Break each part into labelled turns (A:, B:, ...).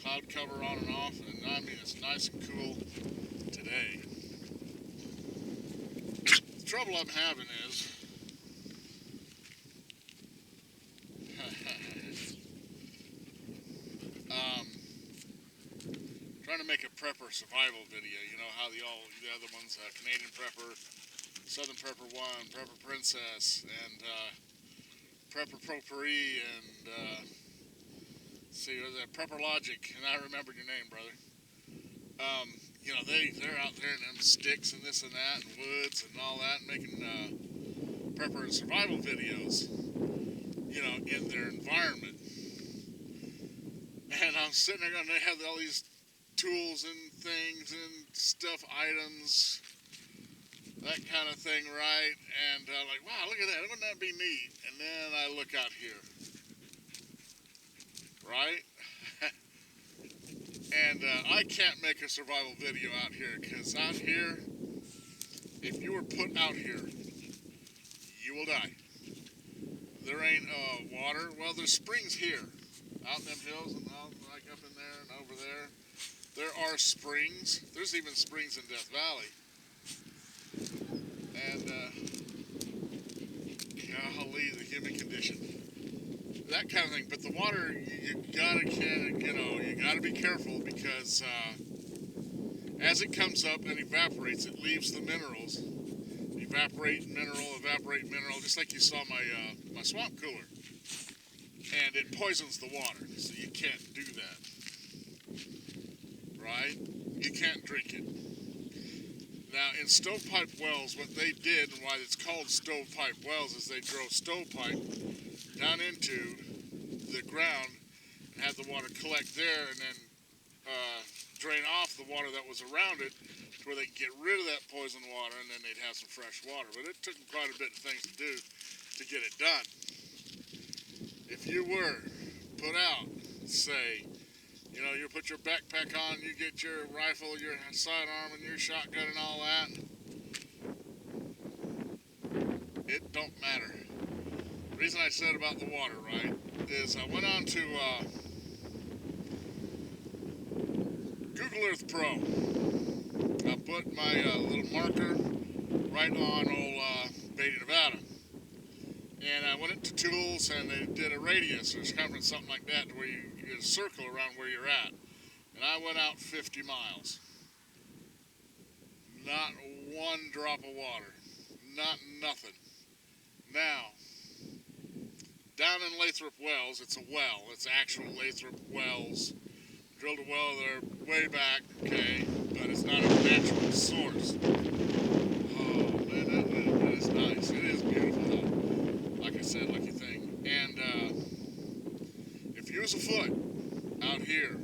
A: cloud cover on and off, and I mean it's nice and cool today. The trouble I'm having is trying to make a prepper survival video. You know how the other ones, Canadian Prepper, Southern Prepper 1, Prepper Princess, and Prepper Potpourri, and see, was that Prepper Logic, and I remembered your name, brother. You know, they're out there in them sticks and this and that, and woods and all that, making prepper and survival videos, you know, in their environment. And I'm sitting there going, they have all these tools and things and stuff, items, that kind of thing, right? And like, wow, look at that, wouldn't that be neat? And then I look out here, right? And I can't make a survival video out here, because out here, if you were put out here, you will die. There ain't water. Well, there's springs here, out in them hills, and out, like up in there and over there. There are springs. There's even springs in Death Valley. And golly, the human condition, that kind of thing. But the water, you gotta be careful, because as it comes up and evaporates, it leaves the minerals. Evaporate mineral, just like you saw my swamp cooler. And it poisons the water, so you can't do that. Right? You can't drink it. Now, in stovepipe wells, what they did, and why it's called stovepipe wells, is they drove stovepipe down into the ground and had the water collect there, and then drain off the water that was around it, to where they could get rid of that poison water, and then they'd have some fresh water. But it took them quite a bit of things to do to get it done. If you were put out, say, you know, you put your backpack on, you get your rifle, your sidearm, and your shotgun and all that, it don't matter. The reason I said about the water, right, is I went on to Google Earth Pro. I put my little marker right on old Beatty, Nevada. And I went into tools, and they did a radius or circumference, something like that, to where you get a circle around where you're at. And I went out 50 miles. Not one drop of water. Not nothing. Now, down in Lathrop Wells, it's a well. It's actual Lathrop Wells. Drilled a well there way back, okay, but it's not a natural source. Oh, man, that is nice. It is beautiful, though. Like I said, lucky thing. And if you was afoot out here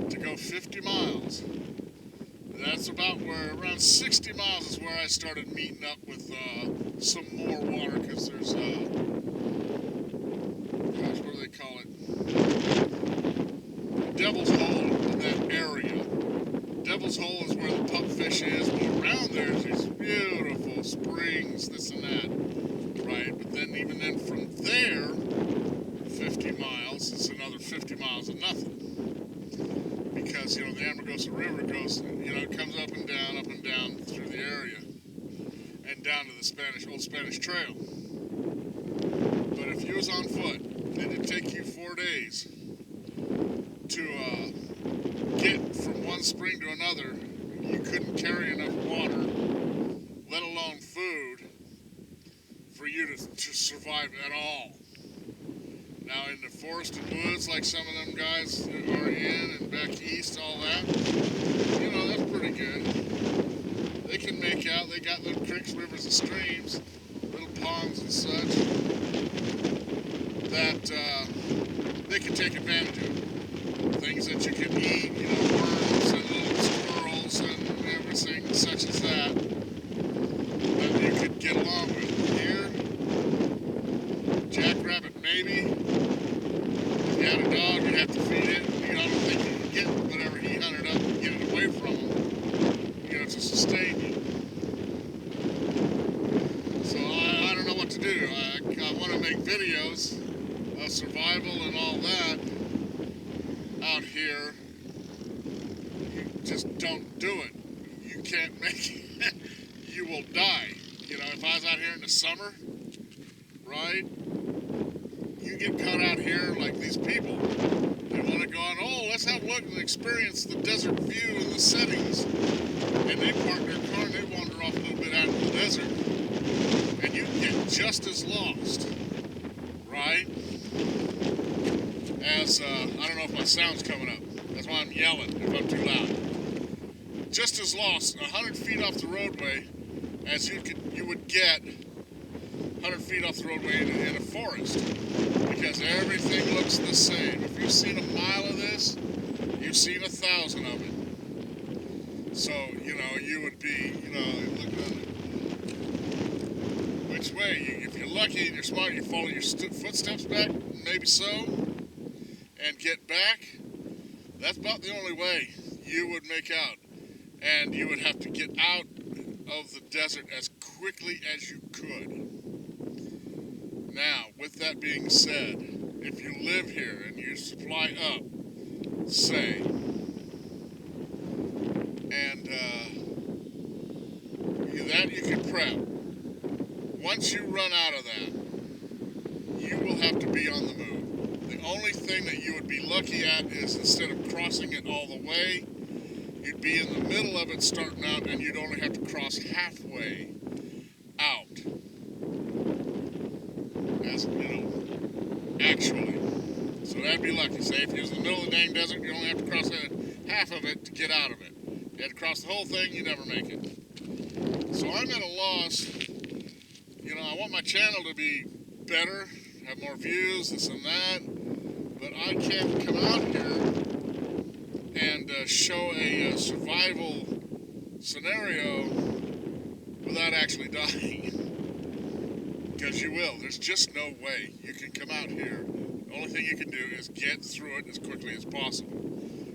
A: to go 50 miles, that's about where, around 60 miles is where I started meeting up with some more water, because there's, gosh, what do they call it? Devil's Hole in that area. Devil's Hole is where the pupfish is, but around there is these beautiful springs, this and that, right? But then even then from there, 50 miles, it's another 50 miles of nothing. Because, you know, the Amargosa River goes, you know, it comes up and down through the area, and down to the old Spanish Trail. But if you was on foot, it'd take you 4 days to get from one spring to another. You couldn't carry enough water, let alone food, for you to survive at all. Now in the forest and woods, like some of them guys are in, and back east, all that, you know, that's pretty good. They can make out, they got little creeks, rivers, and streams, little ponds and such, that they can take advantage of. Things that you can eat, you know, worms and little squirrels and everything such as that you could get along with. Here, jackrabbit maybe. If you had a dog, you'd have to feed it. You know, I don't think you could get whatever he hunted up and get it away from him, you know, to sustain you. So I don't know what to do. I want to make videos of survival and all that out out here, you just don't do it. You can't make it. You will die. You know, if I was out here in the summer, right? You get caught out here like these people. They want to go on, oh, let's have a look and experience the desert view and the settings. And they park their car and they wander off a little bit out into the desert. And you get just as lost, right? As, I don't know if my sound's coming up. That's why I'm yelling if I'm too loud. Just as lost 100 feet off the roadway as you would get 100 feet off the roadway in a forest, because everything looks the same. If you've seen a mile of this, you've seen 1,000 of it. So, you know, you would be, you know, looking which way. If you're lucky and you're smart, you follow your footsteps back, maybe so, and get back. That's about the only way you would make out. And you would have to get out of the desert as quickly as you could. Now, with that being said, if you live here and you supply up, say, and that you can prep. Once you run out of that, you will have to be on the move. The only thing that you would be lucky at is instead of crossing it all the way, you'd be in the middle of it starting out, and you'd only have to cross halfway out. As, you know, actually. So that'd be lucky. Say if you're in the middle of the dang desert, you only have to cross half of it to get out of it. You had to cross the whole thing, you never make it. So I'm at a loss. You know, I want my channel to be better, have more views, this and that, but I can't come out here and show a survival scenario without actually dying. Because you will. There's just no way you can come out here. The only thing you can do is get through it as quickly as possible.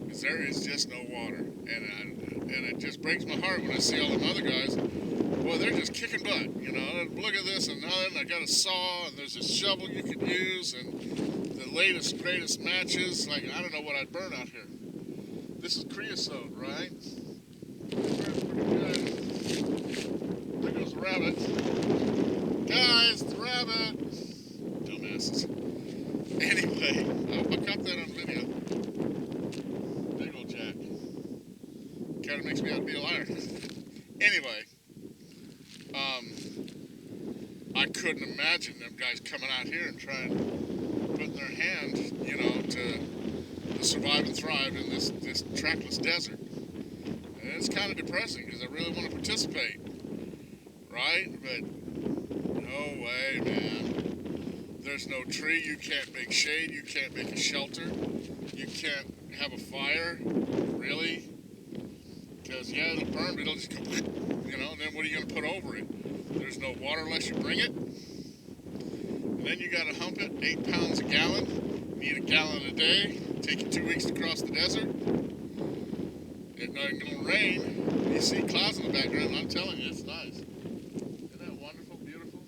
A: Because there is just no water. And it just breaks my heart when I see all them other guys. Well, they're just kicking butt, you know. Look at this and then I got a saw and there's a shovel you could use and the latest, greatest matches. Like, I don't know what I'd burn out here. This is creosote, right? There goes the rabbit. Guys, the rabbit! Dumbasses. Anyway, I hope I caught that on video. Big old jack. Kind of makes me out to be a liar. Anyway, I couldn't imagine them guys coming out here and trying to put their hand, you know, to survive and thrive in this trackless desert. And it's kind of depressing because I really want to participate, right? But no way, man. There's no tree, you can't make shade, you can't make a shelter, you can't have a fire, really? Because, yeah, it'll burn, but it'll just go, you know, and then what are you going to put over it? There's no water unless you bring it. And then you got to hump it, 8 pounds a gallon, need a gallon a day, take you 2 weeks to cross the desert. It's not going to rain. You see clouds in the background, I'm telling you, it's nice. Isn't that wonderful, beautiful?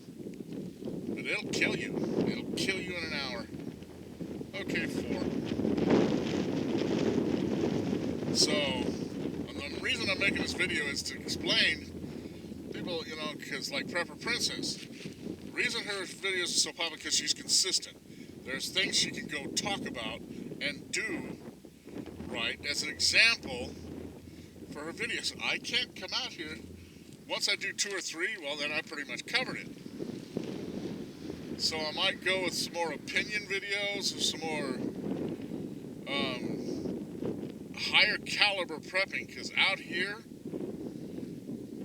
A: But it'll kill you. It'll kill you in an hour. Okay, 4. So, the reason I'm making this video is to explain people, you know, because like Prepper Princess, the reason her videos are so popular because she's consistent. There's things she can go talk about and do, right, as an example for her videos. I can't come out here. Once I do 2 or 3, well, then I pretty much covered it. So I might go with some more opinion videos or some more higher caliber prepping, because out here,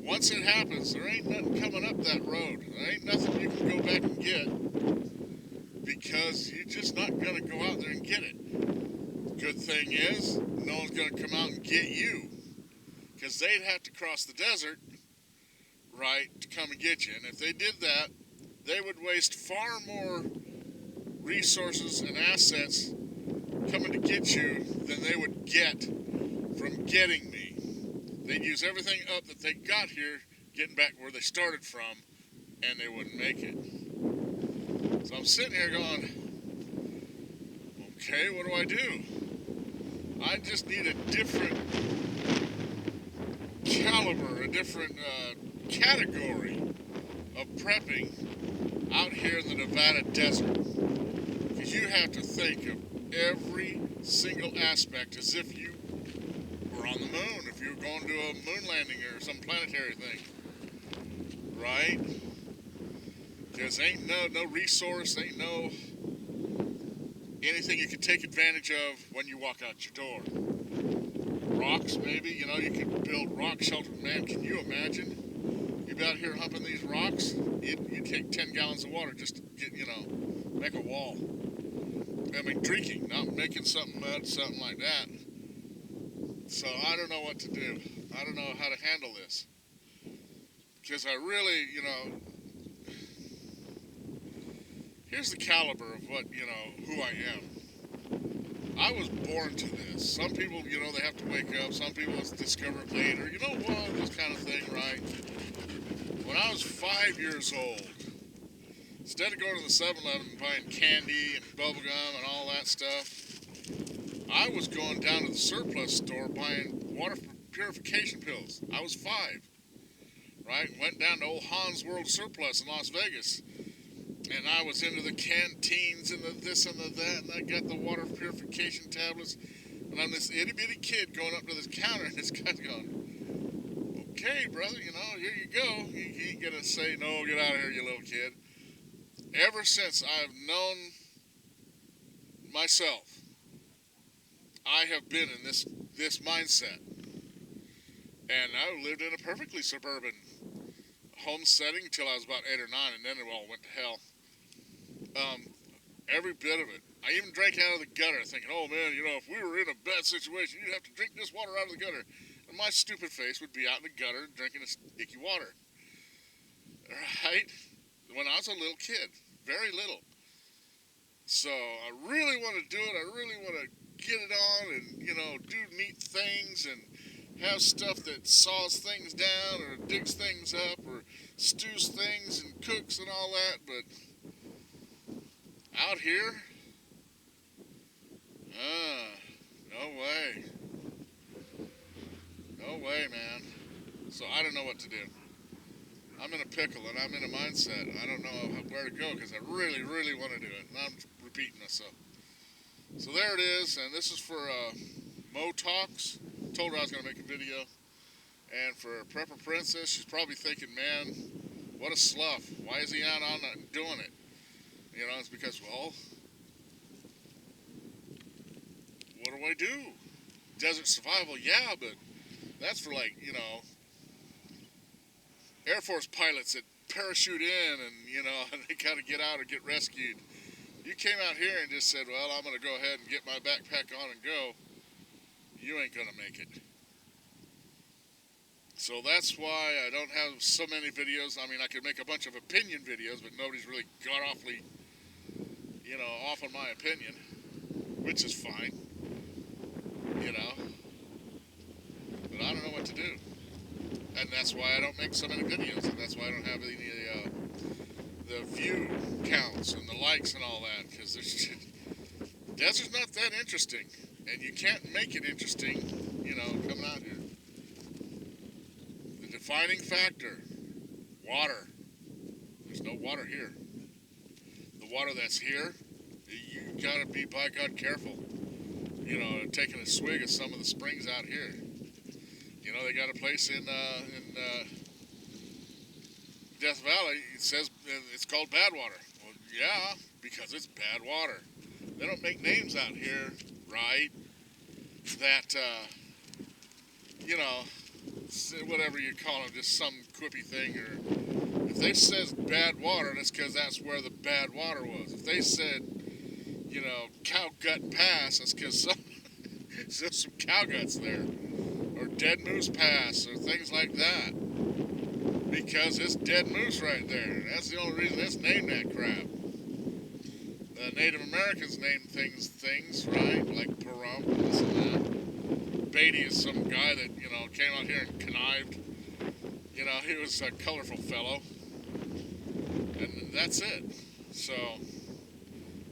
A: once it happens, there ain't nothing coming up that road. There ain't nothing you can go back and get, because you're just not going to go out there and get it. Good thing is, no one's going to come out and get you, because they'd have to cross the desert, right, to come and get you. And if they did that, they would waste far more resources and assets coming to get you than they would get from getting me. They'd use everything up that they got here, getting back where they started from, and they wouldn't make it. So I'm sitting here going, okay, what do I do? I just need a different caliber, a different category of prepping out here in the Nevada desert. Because you have to think of every single aspect as if you were on the moon, if you were going to a moon landing or some planetary thing. Right? Because ain't no resource, ain't no anything you can take advantage of when you walk out your door. Rocks, maybe, you could build rock shelter. Man, can you imagine? You'd be out here humping these rocks, you'd take 10 gallons of water just to get, make a wall. I mean, drinking, not making something mud, something like that. So I don't know what to do. I don't know how to handle this. Because I really, here's the caliber of what, who I am. I was born to this. Some people, they have to wake up. Some people discover it later. You know what? This kind of thing, right? When I was 5 years old, instead of going to the 7-Eleven and buying candy and bubblegum and all that stuff, I was going down to the surplus store buying water purification pills. I was 5, right? Went down to old Hans World Surplus in Las Vegas. And I was into the canteens and the this and the that, and I got the water purification tablets. And I'm this itty-bitty kid going up to this counter, and this guy's going, okay, brother, here you go. He ain't going to say, no, get out of here, you little kid. Ever since I've known myself, I have been in this mindset. And I lived in a perfectly suburban home setting until I was about 8 or 9, and then it all went to hell. Every bit of it. I even drank out of the gutter, thinking, oh man, if we were in a bad situation, you'd have to drink this water out of the gutter. And my stupid face would be out in the gutter drinking this icky water. Right? When I was a little kid. Very little. So I really want to do it. I really want to get it on and, do neat things and have stuff that saws things down or digs things up or stews things and cooks and all that, but out here, no way. No way, man. So I don't know what to do. I'm in a pickle and I'm in a mindset. I don't know where to go because I really, really want to do it. And I'm repeating myself. So there it is, and this is for Mo Talks. Told her I was going to make a video. And for Prepper Princess, she's probably thinking, man, what a slough. Why is he out on it doing it? It's because, well, what do I do? Desert survival, yeah, but that's for Air Force pilots that parachute in and, and they got to get out or get rescued. You came out here and just said, well, I'm going to go ahead and get my backpack on and go. You ain't going to make it. So that's why I don't have so many videos. I mean, I could make a bunch of opinion videos, but nobody's really got awfully, off on my opinion, which is fine, But I don't know what to do. And that's why I don't make so many videos, and that's why I don't have any the view counts and the likes and all that, because the desert's not that interesting, and you can't make it interesting, coming out here. The defining factor, water. There's no water here. The water that's here, you gotta be, by God, careful. Taking a swig of some of the springs out here. They got a place in Death Valley. It says it's called Badwater. Well, yeah, because it's bad water. They don't make names out here, right? That whatever you call them, just some quippy thing. Or if they says bad water, that's because that's where the bad water was. If they said, Cow Gut Pass, that's because there's some cow guts there. Or Dead Moose Pass, or things like that. Because it's dead moose right there. That's the only reason it's named that crap. The Native Americans named things, right? Like Pahrump and this and that. Beatty is some guy that, came out here and connived. He was a colorful fellow. And that's it. So,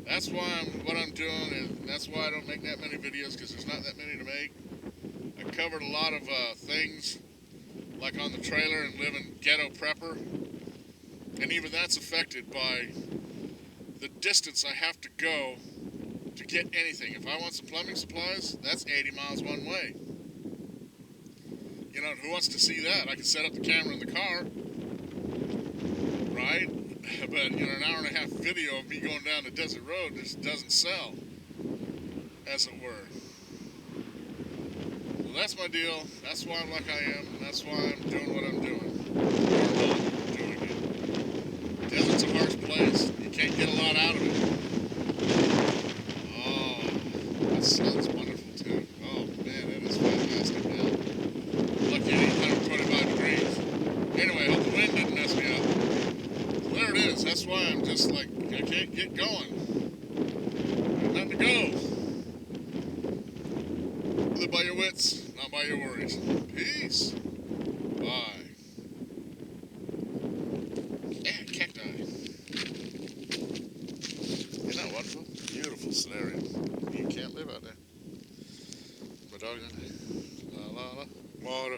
A: That's why what I'm doing, and that's why I don't make that many videos, because there's not that many to make. I covered a lot of things, like on the trailer and living ghetto prepper, and even that's affected by the distance I have to go to get anything. If I want some plumbing supplies, that's 80 miles one way. You know, who wants to see that? I can set up the camera in the car, right? But, you know, an hour and a half video of me going down the desert road just doesn't sell, as it were. So that's my deal. That's why I'm like I am, and that's why I'm doing what I'm doing. Or not doing it. Desert's a harsh place. You can't get a lot out of it. Oh, that sun's wonderful too. Oh man, it is fantastic now. Lucky it ain't 125 degrees. Anyway, I hope the wind didn't mess me up. So there it is. That's why I'm just like, I can't get going. There's nothing to go. Live by your wits, not by your worries. Peace. Bye. Yeah, cacti. Isn't that wonderful? Beautiful scenario. You can't live out there. My dog, la la la, water.